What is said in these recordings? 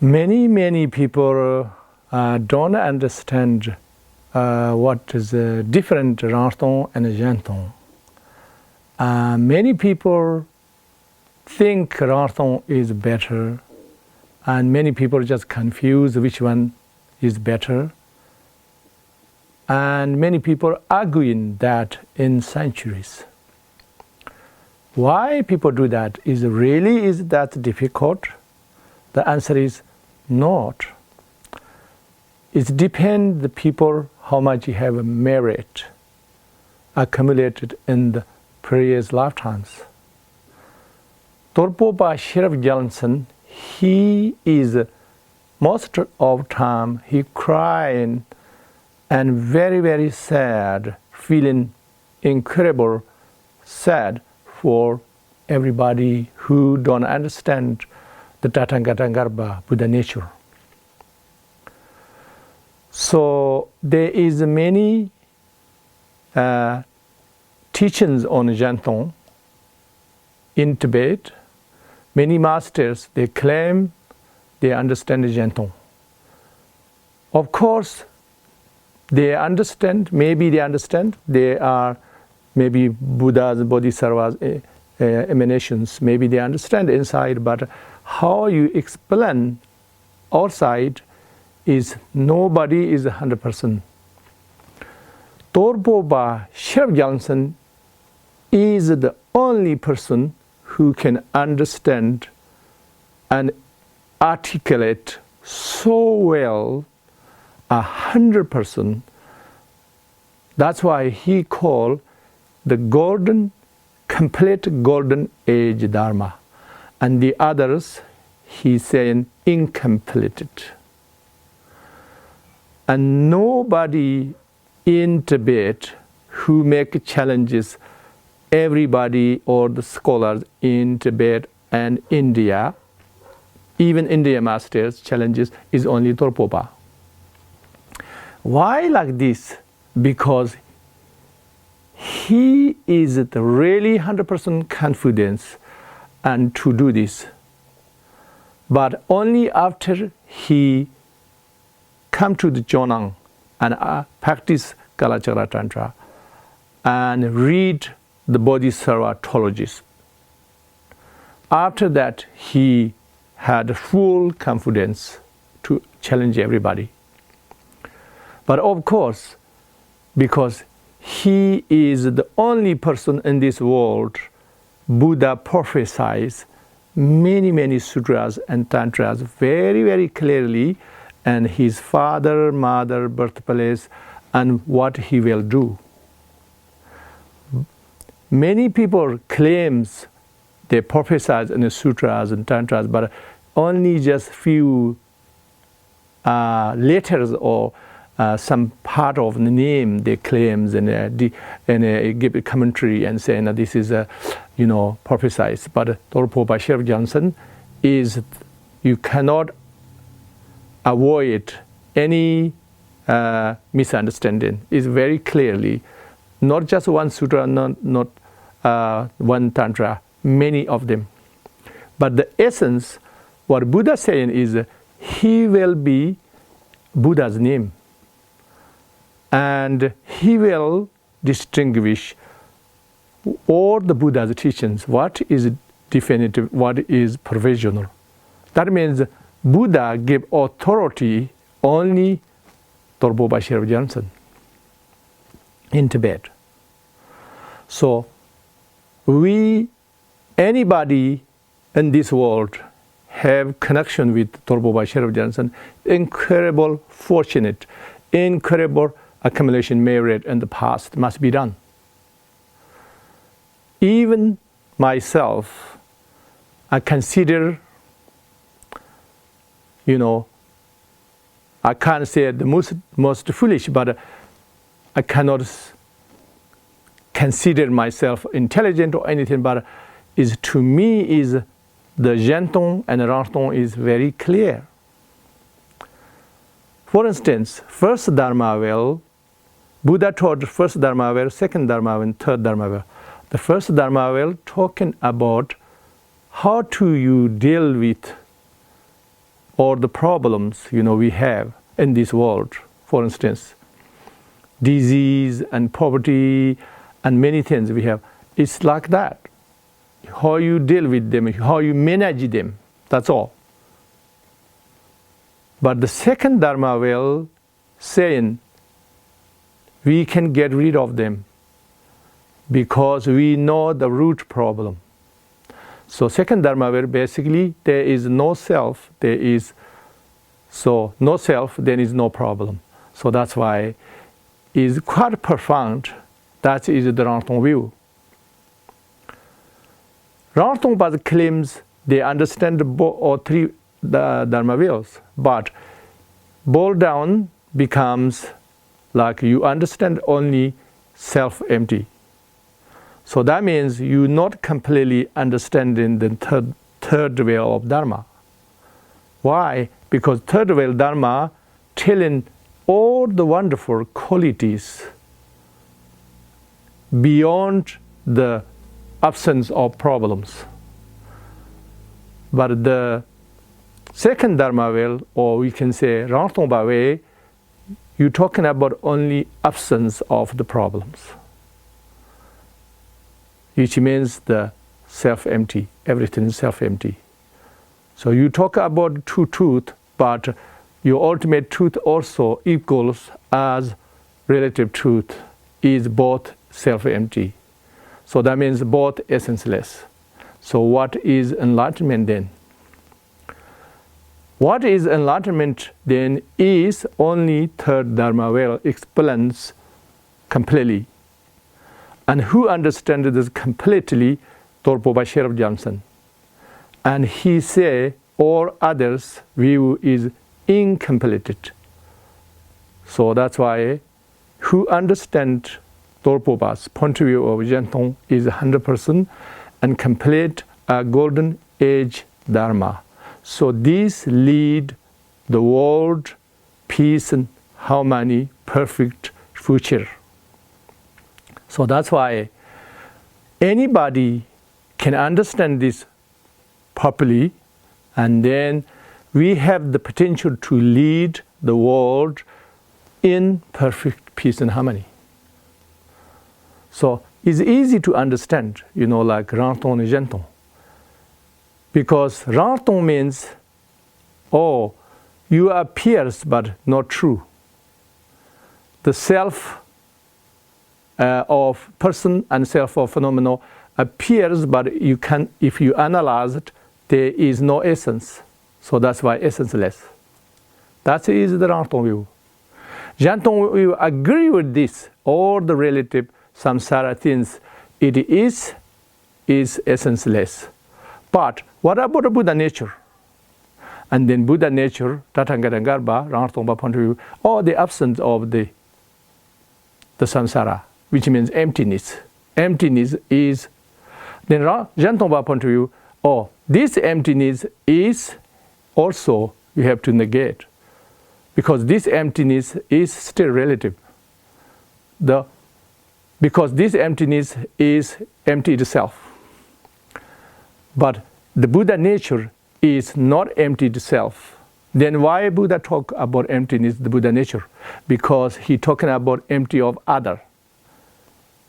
Many people don't understand what is different Rangtong and Zhentong. Many people think Rangtong is better, and many people just confuse which one is better. And many people arguing that in centuries. Why people do that? Is that difficult? The answer is not. It depends the people how much you have merit accumulated in the previous lifetimes. Dolpopa Sherab Gyaltsen, he is most of time he crying and very sad, feeling incredible sad for everybody who don't understand the Tathagata Buddha nature. So there is many teachings on Zhentong in Tibet. Many masters, they claim they understand Zhentong. Of course, they understand, they are maybe Buddha's, Bodhisattvas, emanations, maybe they understand inside, but how you explain outside is nobody is 100%. Dolpopa Sherab Gyaltsen is the only person who can understand and articulate so well 100%. That's why he called the complete golden age Dharma, and the others he's saying incomplete. And nobody in Tibet who make challenges everybody or the scholars in Tibet and India, even India masters challenges is only Dolpopa. Why like this? Because he is the really 100% confidence and to do this. But only after he come to the Jonang and practice Kalachakra Tantra and read the Bodhisattva theologies. After that, he had full confidence to challenge everybody. But of course, because he is the only person in this world, Buddha prophesies many sutras and tantras very clearly, and his father, mother, birthplace, and what he will do. Many people claims they prophesize in the sutras and tantras, but only just few letters or some part of the name they claims and give a commentary and saying that this is prophesied. But Dolpopa Sherab Gyaltsen is, you cannot avoid any misunderstanding. Is very clearly not just one sutra, not one tantra, many of them. But the essence, what Buddha is saying is, he will be Buddha's name. And he will distinguish all the Buddha's teachings, what is definitive, what is provisional. That means Buddha gave authority only Dolpopa Sherab Gyaltsen in Tibet. So anybody in this world have connection with Dolpopa Sherab Gyaltsen, incredible fortunate, incredible accumulation merit in the past must be done. Even myself, I consider, I can't say the most foolish, but I cannot consider myself intelligent or anything, but to me the Zhentong and Rangtong is very clear. For instance, first Dharma well, Buddha taught first Dharma well, second Dharma well, and third Dharma well. The first Dharma well talking about how to you deal with all the problems, we have in this world. For instance, disease and poverty and many things we have. It's like that. How you deal with them, how you manage them, that's all. But the second Dharma will saying we can get rid of them because we know the root problem. So second Dharma will basically there is no self, no self, then is no problem. So that's why is quite profound. That is the Rangtong view. Rangtong claims they understand all three Dharma wills, but boil down becomes like you understand only self-empty. So that means you're not completely understanding the third way of Dharma. Why? Because third way Dharma telling all the wonderful qualities beyond the absence of problems. But the second Dharma will, or we can say Rangtong way, you're talking about only absence of the problems, which means the self-empty, everything is self-empty. So you talk about true truth, but your ultimate truth also equals as relative truth is both self-empty. So that means both essenceless. So what is enlightenment then? What is enlightenment then is only third Dharma well explains completely. And who understands this completely? Dolpopa Sherab Gyaltsen. And he say all others' view is incomplete. So that's why who understand Dolpopa's point of view of Zhentong is 100% and complete a golden age Dharma. So these lead the world, peace and harmony, perfect future. So that's why anybody can understand this properly, and then we have the potential to lead the world in perfect peace and harmony. So it's easy to understand, like Rangtong and Zhentong. Because Rangtong means, you appears but not true. The self of person and self of phenomenon appears, but if you analyze it, there is no essence. So that's why essenceless. That is the Rangtong view. Zhentong will agree with this, all the relative samsara things, it is essenceless. But what about the Buddha nature? And then Buddha nature, Tathagata Rangtong point of view, or the absence of the samsara, which means emptiness. Emptiness is, then Zhentong point of view, this emptiness is also you have to negate. Because this emptiness is still relative. Because this emptiness is empty itself. But the Buddha nature is not empty itself. Then why Buddha talk about emptiness, the Buddha nature? Because he talking about empty of other,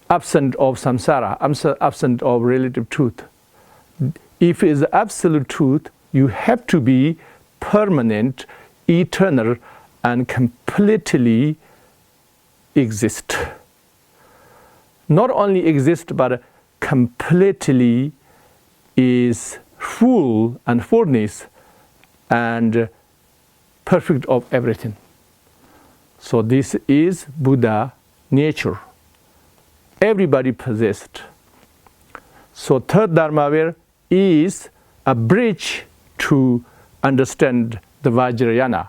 absent of samsara, absent of relative truth. If it's absolute truth, you have to be permanent, eternal, and completely exist. Not only exist, but completely is full and fullness and perfect of everything. So this is Buddha nature. Everybody possessed. So third Dharma is a bridge to understand the Vajrayana.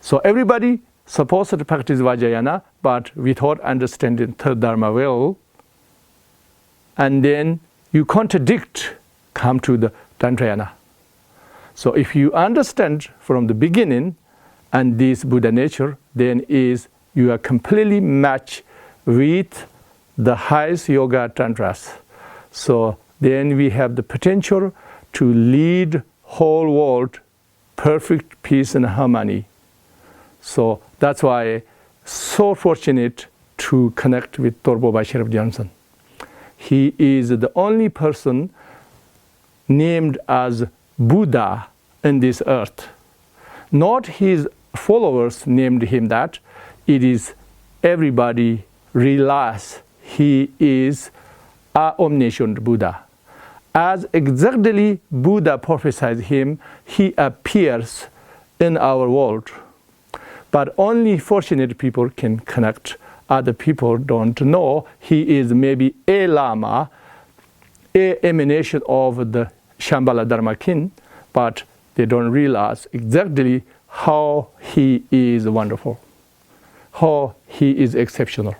So everybody supposed to practice Vajrayana, but without understanding third Dharma well, and then you contradict, come to the Tantrayana. So if you understand from the beginning and this Buddha nature, then you are completely matched with the highest yoga tantras. So then we have the potential to lead whole world perfect peace and harmony. So that's why so fortunate to connect with Dolpopa Sherab Gyaltsen. He is the only person named as Buddha in this earth. Not his followers named him that. It is everybody realize he is an omniscient Buddha. As exactly Buddha prophesied him, he appears in our world. But only fortunate people can connect. Other people don't know. He is maybe a Lama, an emanation of the Shambhala Dharma kin, but they don't realize exactly how he is wonderful, how he is exceptional.